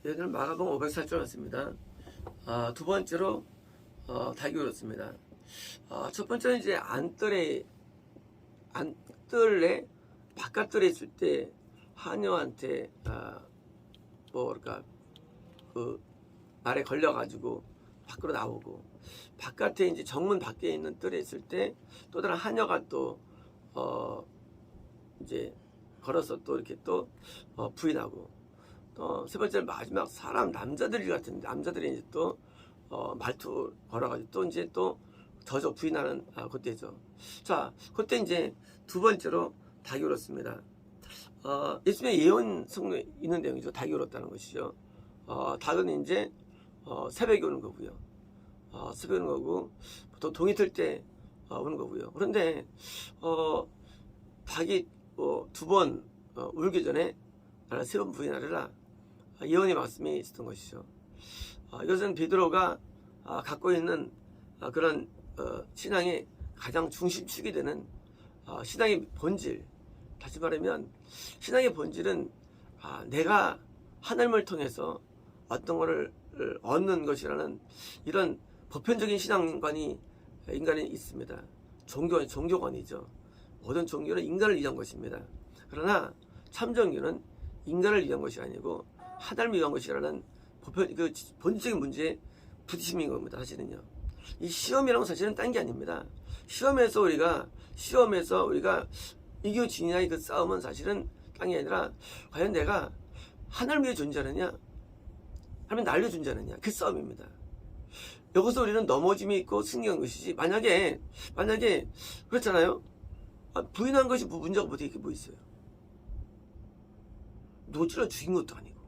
여기는 마가복음 504절 왔습니다. 두 번째로 닭이 울었습니다. 첫 번째는 이제 안뜰에 바깥뜰에 있을 때 하녀한테 뭐랄까 그 말에 걸려가지고 밖으로 나오고, 바깥에 이제 정문 밖에 있는 뜰에 있을 때 또 다른 하녀가 또 이제 걸어서 또 이렇게 또 부인하고, 또 세 번째 마지막 사람 남자들이 이제 또 말투 걸어가지고 또 이제 또 더저 부인하는 그때죠. 자, 그때 이제 두 번째로 닭이 울었습니다. 예수님의 예언 성경에 있는 내용이죠. 닭이 울었다는 것이죠. 닭은 이제 새벽에 오는 거고요. 새벽에 오는 거고, 보통 동이 틀 때 오는 거고요. 그런데 닭이 두 번 울기 전에 나를 세 번 부인하리라, 예언의 말씀이 있었던 것이죠. 이것은 베드로가 갖고 있는 그런 신앙의 가장 중심축이 되는 신앙의 본질. 다시 말하면 신앙의 본질은 내가 하나님을 통해서 어떤 것을 얻는 것이라는 이런 보편적인 신앙관이 인간에 있습니다. 종교관이죠. 모든 종교는 인간을 위한 것입니다. 그러나 참종교는 인간을 위한 것이 아니고 하나님을 위한 것이라는 본질적인 문제에 부딪힘인 겁니다. 사실은요. 이 시험이라는 건 사실은 딴 게 아닙니다. 시험에서 우리가 이겨 지느냐의 그 싸움은 사실은 딴 게 아니라, 과연 내가 하나님을 위해 존재하느냐, 아니면 나를 위해 존재하느냐, 그 싸움입니다. 여기서 우리는 넘어짐이 있고 승리한 것이지, 만약에 그렇잖아요. 부인한 것이 문제가 뭐 있어요. 누구 찔러 죽인 것도 아니고,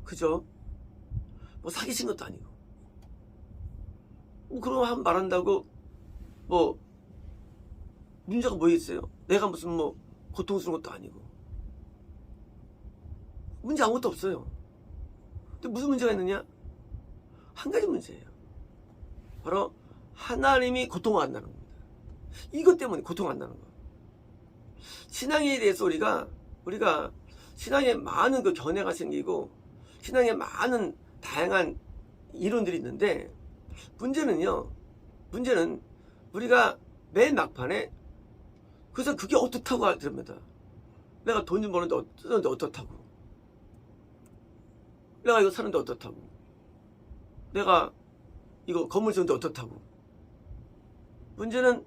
그죠? 뭐 사기친 것도 아니고, 뭐 그런 거 한 말한다고 뭐 문제가 뭐 있어요? 내가 무슨 뭐 고통스러운 것도 아니고, 문제 아무것도 없어요. 근데 무슨 문제가 있느냐? 한 가지 문제예요. 바로 하나님이 고통을 한다는 겁니다. 이것 때문에 고통을 한다는 거. 신앙에 대해서 우리가 신앙에 많은 그 견해가 생기고, 신앙에 많은 다양한 이론들이 있는데, 문제는 우리가 맨 막판에 그래서 그게 어떻다고 합니다. 내가 돈 좀 버는데 어떻다고, 내가 이거 사는데 어떻다고, 내가 이거 건물 지는데 어떻다고. 문제는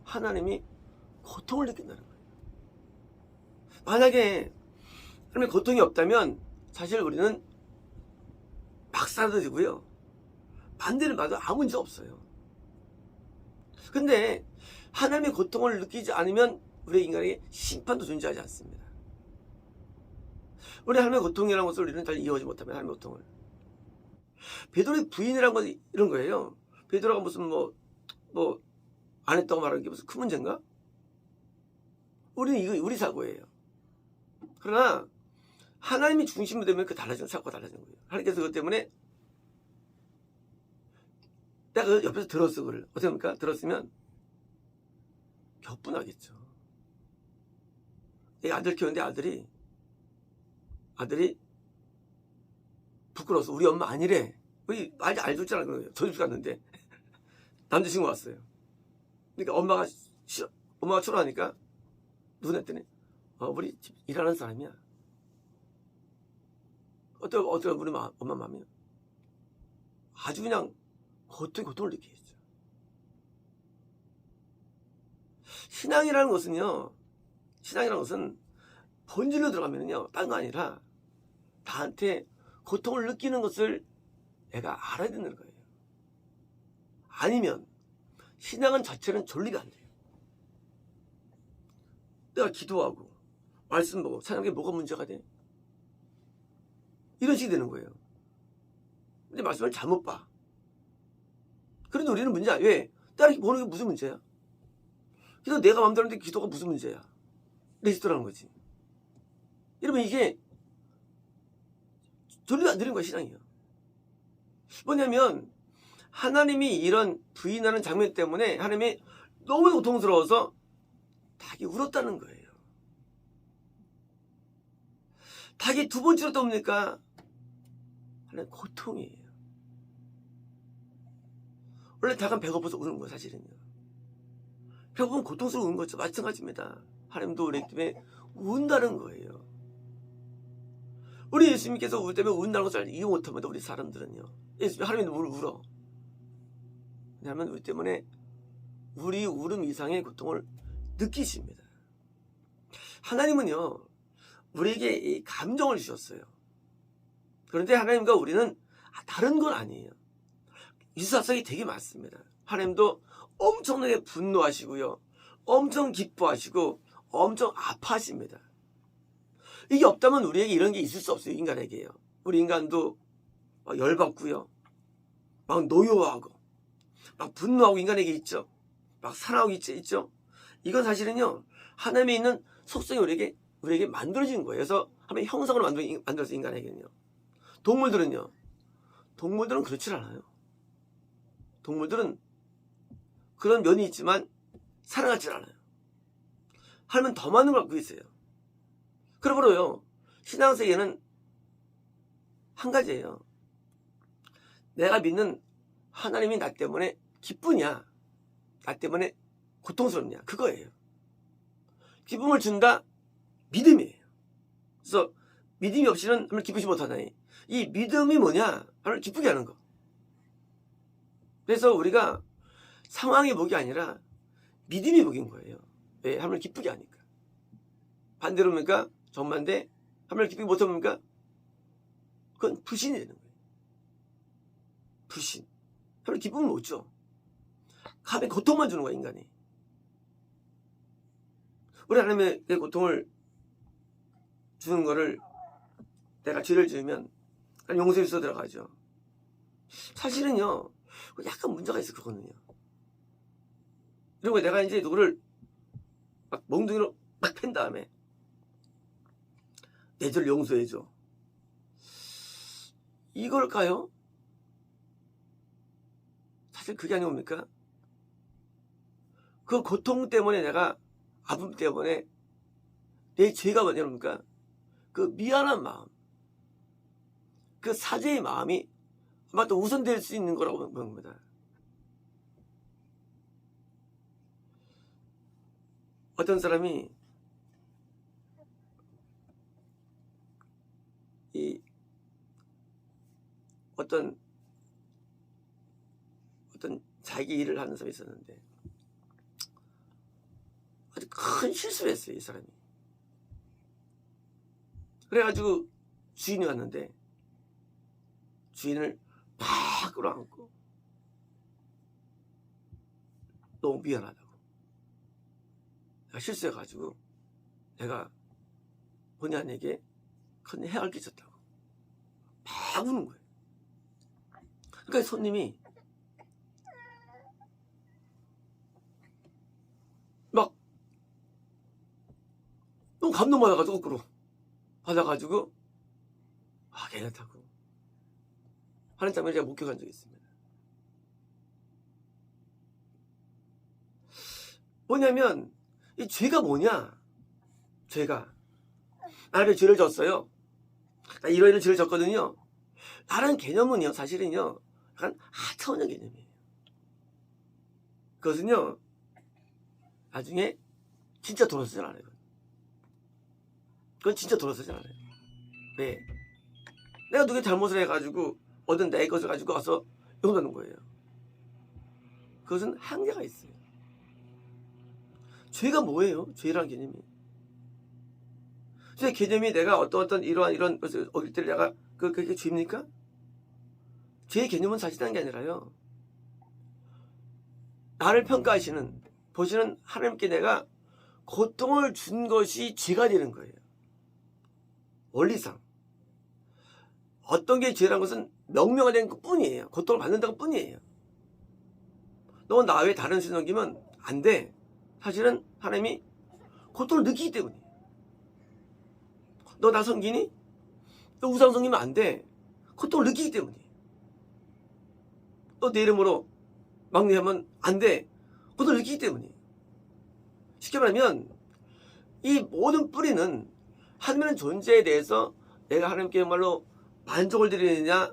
하나님이 고통을 느낀다는 거예요. 만약에 하나님의 고통이 없다면 사실 우리는 막 살아도 되고요, 반대를 봐도 아무 문제 없어요. 근데 하나님의 고통을 느끼지 않으면 우리 인간에게 심판도 존재하지 않습니다. 우리 하나님의 고통이라는 것을 우리는 잘 이해하지 못하면, 하나님의 고통을, 베드로의 부인이라는 건 이런 거예요. 베드로가 무슨 뭐 안 했다고 말하는 게 무슨 큰 문제인가? 우리는 이거 우리 사고예요. 그러나 하나님이 중심이 되면 그 사고가 달라지는 거예요. 하나님께서 그것 때문에, 내가 그 옆에서 들었어. 그걸 어떻게 합니까? 들었으면 격분하겠죠. 내 아들 키우는데 아들이 부끄러워서 우리 엄마 아니래. 우리 말 알줄 줄 알고 저주를 갔는데 남자친구 왔어요. 그러니까 엄마가 초라하니까 누구한테는 우리 집 일하는 사람이야. 어떻게 우리 엄마 마음이야? 아주 그냥 고통을 느끼겠죠. 신앙이라는 것은 본질로 들어가면요, 딴 거 아니라 나한테 고통을 느끼는 것을 내가 알아야 되는 거예요. 아니면 신앙은 자체는 존리가 안 돼요. 내가 기도하고 말씀 보고 사는 게 뭐가 문제가 돼? 이런 식이 되는 거예요. 근데 말씀을 잘못 봐. 그런데 우리는 문제야. 왜? 내가 보는 게 무슨 문제야? 그래서 내가 마음대로 하는데 기도가 무슨 문제야? 레지스터라는 거지. 여러분, 이게 존리가 안 되는 거야, 신앙이요. 뭐냐면 하나님이 이런 부인하는 장면 때문에 하나님이 너무 고통스러워서 닭이 울었다는 거예요. 닭이 두 번 울었다 뭡니까? 하나의 고통이에요. 원래 닭은 배고파서 우는 거예요, 사실은요. 배고프면 고통스러워 우는 거죠. 마찬가지입니다. 하나님도 우리 때문에 운다는 거예요. 우리 예수님께서 우리 때문에 운다는 것을 이해 못합니다. 우리 사람들은요. 예수님, 하나님도 울어. 왜냐하면 우리 때문에 우리 울음 이상의 고통을 느끼십니다. 하나님은요, 우리에게 이 감정을 주셨어요. 그런데 하나님과 우리는 다른 건 아니에요. 유사성이 되게 많습니다. 하나님도 엄청나게 분노하시고요, 엄청 기뻐하시고 엄청 아파하십니다. 이게 없다면 우리에게 이런 게 있을 수 없어요. 인간에게요. 우리 인간도 막 열받고요, 막 노여워하고 막 분노하고 인간에게 있죠. 막 사랑하고 있죠. 이건 사실은요, 하나님에 있는 속성이 우리에게 만들어진 거예요. 그래서 하나님의 형상으로 만들어서 인간에게는요. 동물들은 그렇지 않아요. 동물들은 그런 면이 있지만 사랑하지 않아요. 하나님은 더 많은 걸 갖고 있어요. 그러므로요, 신앙세계는 한 가지예요. 내가 믿는 하나님이 나 때문에 기쁘냐, 나 때문에 고통스럽냐, 그거예요. 기쁨을 준다, 믿음이에요. 그래서 믿음이 없이는 하나님을 기쁘지 못하나니, 이 믿음이 뭐냐, 하나님을 기쁘게 하는 거. 그래서 우리가 상황이 복이 아니라 믿음이 복인 거예요. 왜? 하나님을 기쁘게 하니까. 반대로 뭡니까? 정반대, 하나님을 기쁘게 못합니까? 그건 불신이 되는 거예요. 불신. 하나님을 기쁨을 못 줘. 감히 고통만 주는 거야, 인간이. 우리 하나님의 고통을 주는 거를 내가 죄를 지으면 용서에 써 들어가죠. 사실은요, 약간 문제가 있어, 그거는요. 이런 거 내가 이제 누구를 막 몽둥이로 막 팬 다음에 내 죄를 용서해줘. 이걸까요? 사실 그게 아니옵니까? 그 고통 때문에, 내가 아픔 때문에 내 죄가 뭐냐입니까? 그 미안한 마음, 그 사죄의 마음이 아마 또 우선될 수 있는 거라고 봅니다. 어떤 사람이 어떤 자기 일을 하는 사람이 있었는데 아주 큰 실수를 했어요, 이 사람이. 그래가지고 주인이 왔는데 주인을 팍 끌어안고 너무 미안하다고, 내가 실수해가지고 내가 본의 아니게 큰 해를 끼쳤다고 막 우는 거예요. 그러니까 손님이 막 너무 감동받아가지고 거꾸로 받아가지고 괜찮다고 하는 장면을 제가 목격한 적이 있습니다. 뭐냐면 이 죄가 뭐냐, 죄가 나를 죄를 졌어요. 나 이런 죄를 졌거든요. 라는 개념은요, 사실은요, 약간 하차원적 개념이에요. 그것은요, 나중에 진짜 돌아서진 않아요. 그건 진짜 돌아서진 않아요. 왜? 내가 누구의 잘못을 해가지고 얻은 내 것을 가지고 와서 용서하는 거예요. 그것은 한계가 있어요. 죄가 뭐예요? 죄라는 개념이. 죄 개념이 내가 어떤 이런 것을 어길 때 내가 그게 죄입니까? 죄의 개념은 사실은 게 아니라요, 나를 평가하시는, 보시는 하나님께 내가 고통을 준 것이 죄가 되는 거예요. 원리상 어떤 게 죄라는 것은 명명화된 것 뿐이에요. 고통을 받는다고 뿐이에요. 너 나 외에 다른 신 섬기면 안 돼. 사실은 하나님이 고통을 느끼기 때문이에요. 너 나 섬기니? 너 우상 섬기면 안 돼. 고통을 느끼기 때문이에요. 너 내 이름으로 막내하면 안 돼. 고통을 느끼기 때문이에요. 쉽게 말하면 이 모든 뿌리는 하나님의 존재에 대해서 내가 하나님께 정말로 만족을 드리느냐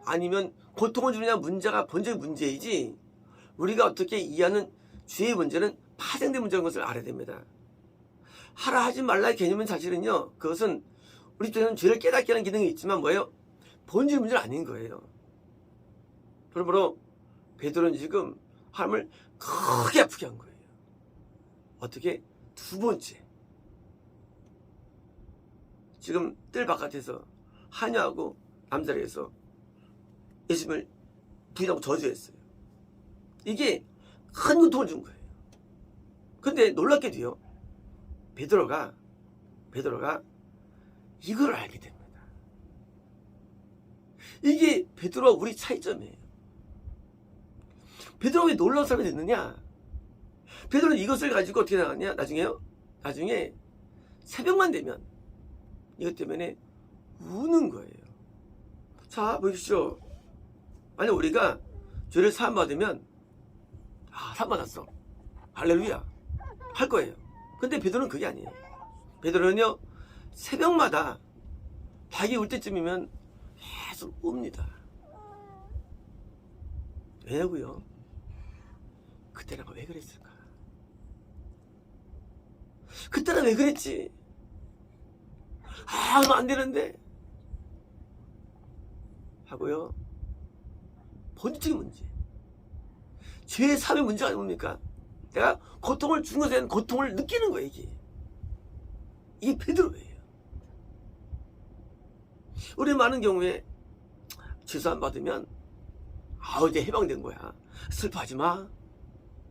아니면 고통을 주느냐 문제가 본질의 문제이지, 우리가 어떻게 이해하는 죄의 문제는 파생된 문제인 것을 알아야 됩니다. 하라 하지 말라의 개념은 사실은요, 그것은 우리 입장에서는 죄를 깨닫게 하는 기능이 있지만 뭐예요? 본질 문제는 아닌 거예요. 그러므로 베드로는 지금 하나님을 크게 아프게 한 거예요. 어떻게? 두 번째, 지금 뜰 바깥에서 하녀하고 남자에서 예수님을 부인하고 저주했어요. 이게 큰 고통을 준 거예요. 그런데 놀랍게도요, 베드로가 이걸 알게 됩니다. 이게 베드로와 우리 차이점이에요. 베드로가 왜 놀라운 사람이 됐느냐? 베드로는 이것을 가지고 어떻게 나갔냐? 나중에 새벽만 되면 이것 때문에 우는 거예요. 자, 보십시오. 만약 우리가 죄를 사함받으면 사함받았어, 할렐루야 할 거예요. 근데 베드로는 그게 아니에요. 베드로는요, 새벽마다 닭이 울 때쯤이면 계속 웁니다. 왜냐고요? 그때 내가 왜 그랬을까? 그때는 왜 그랬지? 하면 안 되는데 하고요. 본질적인 문제, 죄의 삶의 문제가 아닙니까? 내가 고통을 준 것에 대한 고통을 느끼는 거예요. 이게 베드로예요. 우리 많은 경우에 죄수함 받으면 이제 해방된 거야, 슬퍼하지 마,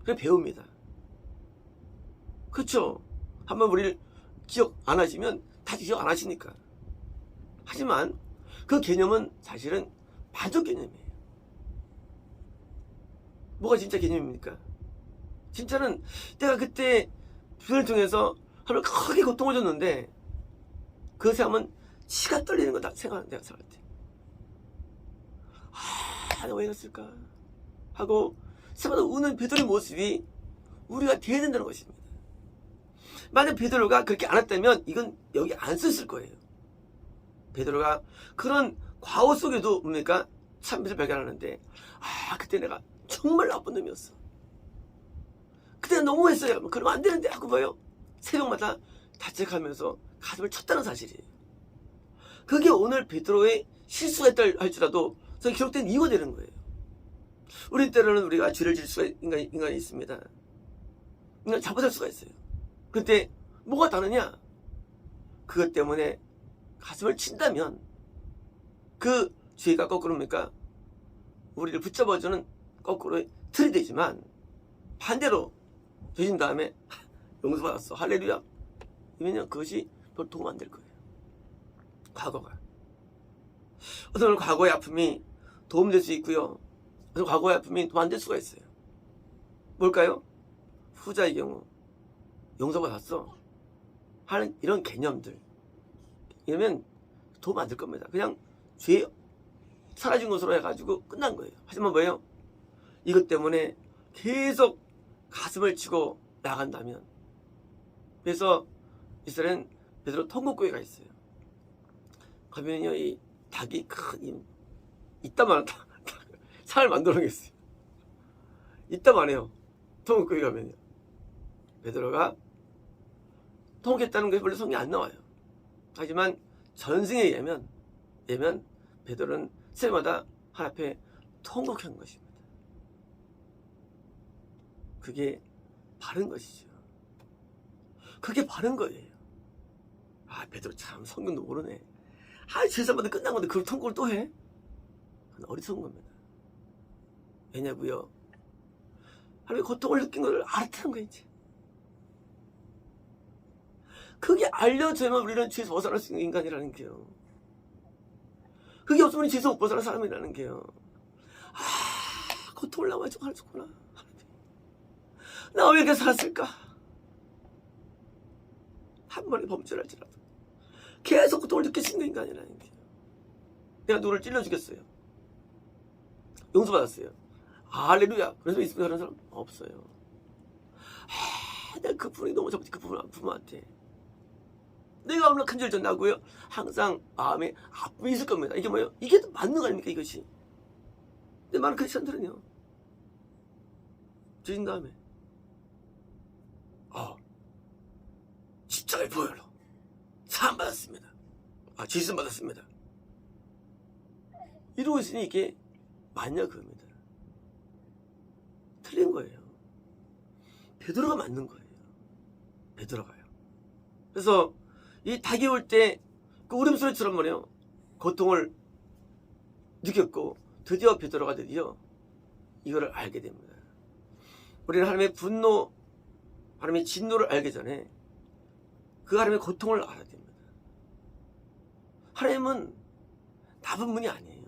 그래 배웁니다. 그렇죠? 한번 우리를 기억 안 하시면 다시 기억 안 하시니까. 하지만 그 개념은 사실은 반적 개념이에요. 뭐가 진짜 개념입니까? 진짜는 내가 그때 불을 통해서 하나님 크게 고통을 줬는데, 그것에 하면 치가 떨리는 거다 생각하는, 내가 생각할 때 내가 왜 이랬을까 하고 새마다 우는 베드로의 모습이 우리가 돼야 된다는 것입니다. 만약 베드로가 그렇게 안 했다면 이건 여기 안 썼을 거예요. 베드로가 그런 과오 속에도 뭡니까? 참빛을 발견하는데, 그때 내가 정말 나쁜 놈이었어, 그때 너무했어요, 그러면 안 되는데 하고 뭐예요? 새벽마다 자책하면서 가슴을 쳤다는 사실이에요. 그게 오늘 베드로의 실수가 있다 할지라도 기록된 이유가 되는 거예요. 우리 때로는 우리가 죄를 질 수가 인간이 있습니다. 인간 잘못할 수가 있어요. 근데 뭐가 다르냐? 그것 때문에 가슴을 친다면 그 죄가 거꾸로입니까? 우리를 붙잡아주는 거꾸로의 틀이 되지만, 반대로 되신 다음에 용서받았어, 할렐루야 이러면 그것이 별 도움 안 될 거예요. 과거가, 어떤 과거의 아픔이 도움될 수 있고요, 어떤 과거의 아픔이 도움 안 될 수가 있어요. 뭘까요? 후자의 경우 용서받았어 하는 이런 개념들, 이러면 도움 안 될 겁니다. 그냥 죄 사라진 것으로 해가지고 끝난 거예요. 하지만 뭐예요? 이것 때문에 계속 가슴을 치고 나간다면, 그래서 이스라엘은 베드로 통곡교회가 있어요. 가면요, 이 닭이 큰 이따만 상을 만들어내겠어요. 이따만 해요. 통곡교회 가면요, 베드로가 통곡했다는 게 원래 성경에 안 나와요. 하지만 전승에 의하면 베드로는 새마다 하나님 앞에 통곡한 것입니다. 그게 바른 것이죠. 그게 바른 거예요. 베드로 참 성경도 모르네. 죄사마다 끝난 건데 그걸 통곡을 또 해? 그건 어리석은 겁니다. 왜냐고요? 하나님의 고통을 느낀 걸 알았다는 거예요. 이제 그게 알려져야만 우리는 죄에서 벗어날 수 있는 인간이라는 게요. 그게 없으면 우리 죄에서 못 벗어날 사람이라는 게요. 고통을 나와야 좀 하셨구나. 나 왜 이렇게 살았을까? 한 번에 범죄할지라도 계속 고통을 느낄 수 있는 인간이라는 게요. 내가 누구를 찔러 죽였어요, 용서받았어요, 할렐루야, 그래서 예수 하는 사람 없어요. 내가 그 부분이 너무 잡지, 그 부분한테 내가 얼마나 큰죄를 졌나고요? 항상 마음에 아픔이 있을 겁니다. 이게 뭐예요? 이게 또 맞는 거 아닙니까? 이것이 근데 많은 크리스천들은요, 주신 다음에 십자가의 보혈로 사함 받았습니다. 지심 받았습니다. 이러고 있으니 이게 맞냐 그겁니다. 틀린 거예요. 베드로가 맞는 거예요. 베드로가요. 그래서 이 닭이 올 때 그 울음소리처럼 말이에요, 고통을 느꼈고 드디어 베드로가 드디어 이거를 알게 됩니다. 우리는 하나님의 분노, 하나님의 진노를 알기 전에 그 하나님의 고통을 알아야 됩니다. 하나님은 나쁜 분이 아니에요.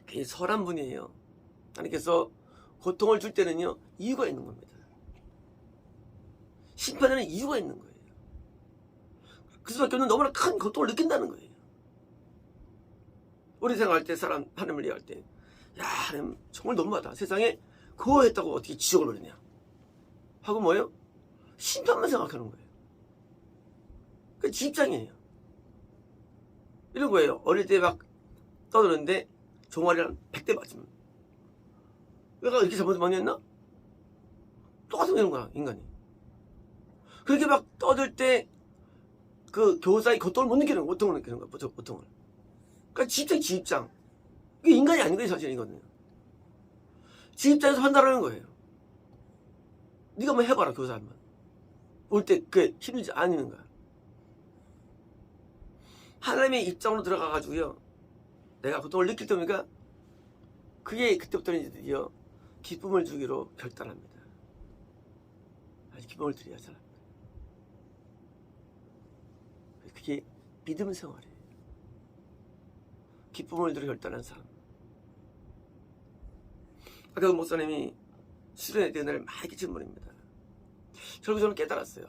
괜히 선한 분이에요. 하나님께서 고통을 줄 때는요, 이유가 있는 겁니다. 심판에는 이유가 있는 거예요. 그 수밖에 없는 너무나 큰 고통을 느낀다는 거예요. 우리 생각할 때 사람 하나님을 이해할 때, 야, 하나님 정말 너무하다. 세상에 그거 했다고 어떻게 지옥을 노리냐 하고 뭐예요? 심판만 생각하는 거예요. 그 입장이에요. 이런 거예요. 어릴 때 막 떠드는데 종아리랑 100대 맞으면 내가 이렇게 잘못 많이 했나? 똑같은 이런 거야, 인간이. 그렇게 막 떠들 때 그 교사의 고통을 못 느끼는 거야. 고통을 느끼는 거야. 고통을. 그러니까 지 입장. 이게 인간이 아닌 거예요, 사실 이거는요. 지 입장에서 판단하는 거예요. 네가 한번 해봐라, 교사 한번. 올 때 그게 힘들지 않으는가. 하나님의 입장으로 들어가가지고요, 내가 고통을 느낄 때니까 그게 그때부터는 이제 드디어 기쁨을 주기로 결단합니다. 아주 기쁨을 드려야 사람. 그게 믿음 생활이에요. 기쁨을 드려 결단한 삶. 아까 목사님이 수련회 때 은혜를 많이 끼친 분입니다. 결국 저는 깨달았어요.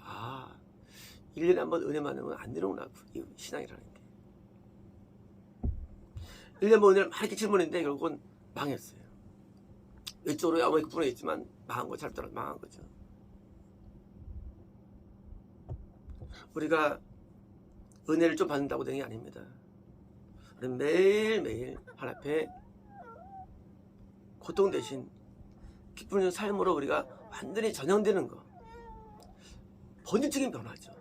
1년에 한 번 은혜 받는 건 안 되는구나, 이 신앙이라는 게. 1년에 한 번 은혜를 많이 끼친 분인데 결국은 망했어요. 외적으로 아무리 그분에 있지만 망한 거, 잘못하면 망한 거죠. 우리가 은혜를 좀 받는다고 되는 게 아닙니다. 우리는 매일매일 하나님 앞에 고통 대신 기쁨의 삶으로 우리가 완전히 전향되는 거. 본질적인 변화죠.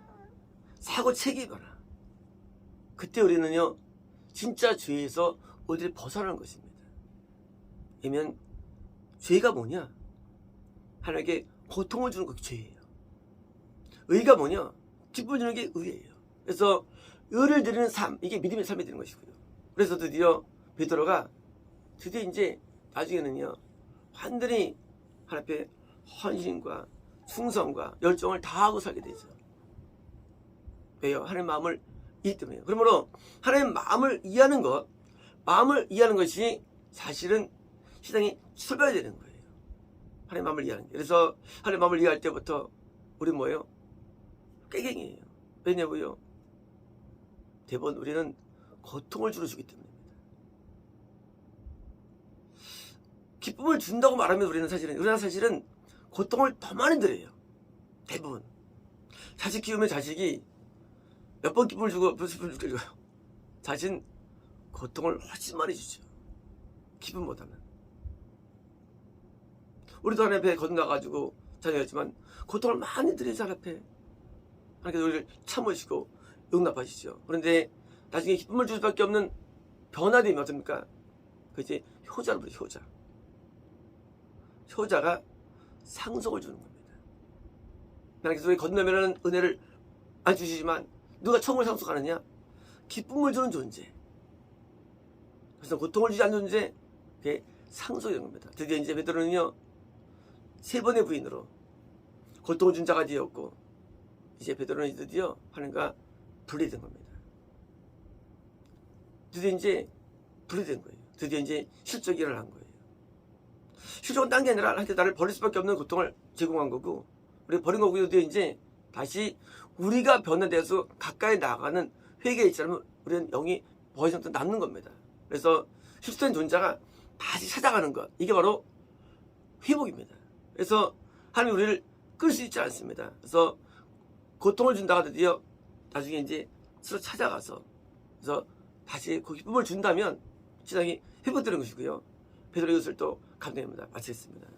사고체계 변화. 그때 우리는요, 진짜 죄에서 어디를 벗어나는 것입니다. 왜냐면 죄가 뭐냐? 하나님께 고통을 주는 것이 죄예요. 의가 뭐냐? 기쁨을 주는 게 의예요. 그래서 의를 드리는 삶, 이게 믿음의 삶이 되는 것이고요. 그래서 드디어 베드로가 드디어 이제 나중에는요, 완전히 하나님 앞에 헌신과 충성과 열정을 다하고 살게 되죠. 왜요? 하나님의 마음을 이해하기 때문에요. 그러므로 하나님의 마음을 이해하는 것, 마음을 이해하는 것이 사실은 신앙이 출발되는 거예요. 하나님의 마음을 이해하는 게. 그래서 하나님의 마음을 이해할 때부터 우리 뭐예요? 깨갱이에요. 왜냐고요? 대부분 우리는 고통을 주로 주기 때문입니다. 기쁨을 준다고 말하면 우리는 사실은 고통을 더 많이 드려요. 대부분. 자식 키우면 자식이 몇 번 기쁨을 주고 몇 번 기쁨을 줘요. 자신 고통을 훨씬 많이 주죠. 기쁨보다는. 우리도 하나님 앞에 건너가지고 자녀였지만 고통을 많이 드리죠, 하나님 앞에. 하나님께서 우리를 참으시고 용납하시죠. 그런데 나중에 기쁨을 줄 수밖에 없는 변화됨이 어떻습니까? 그 이제 효자를 부르죠, 효자. 효자가 상속을 주는 겁니다. 하나님께서 우리 건너면은 은혜를 안 주시지만 누가 천국을 상속하느냐? 기쁨을 주는 존재. 그래서 고통을 주지 않는 존재, 그게 상속인 겁니다. 드디어 이제 베드로는요, 3번의 부인으로 고통을 준 자가 되었고, 이제 베드로는 드디어 하나님과 분리된 겁니다. 드디어 이제 분리된 거예요. 드디어 이제 실족이 일어난 거예요. 실족은 딴 게 아니라 한테 나를 버릴 수밖에 없는 고통을 제공한 거고, 우리 버린 거고, 드디어 이제 다시 우리가 변화되어서 가까이 나가는 회개에 있자면 우리는 영이 더 이상 또 남는 겁니다. 그래서 실수된 존재가 다시 찾아가는 것, 이게 바로 회복입니다. 그래서 하나님이 우리를 끌 수 있지 않습니다. 그래서 고통을 준다가 드디어 나중에 이제 스스로 찾아가서, 그래서 다시 그 기쁨을 준다면 신앙이 회복되는 것이고요. 베드로 이것을 또 감동합니다. 마치겠습니다.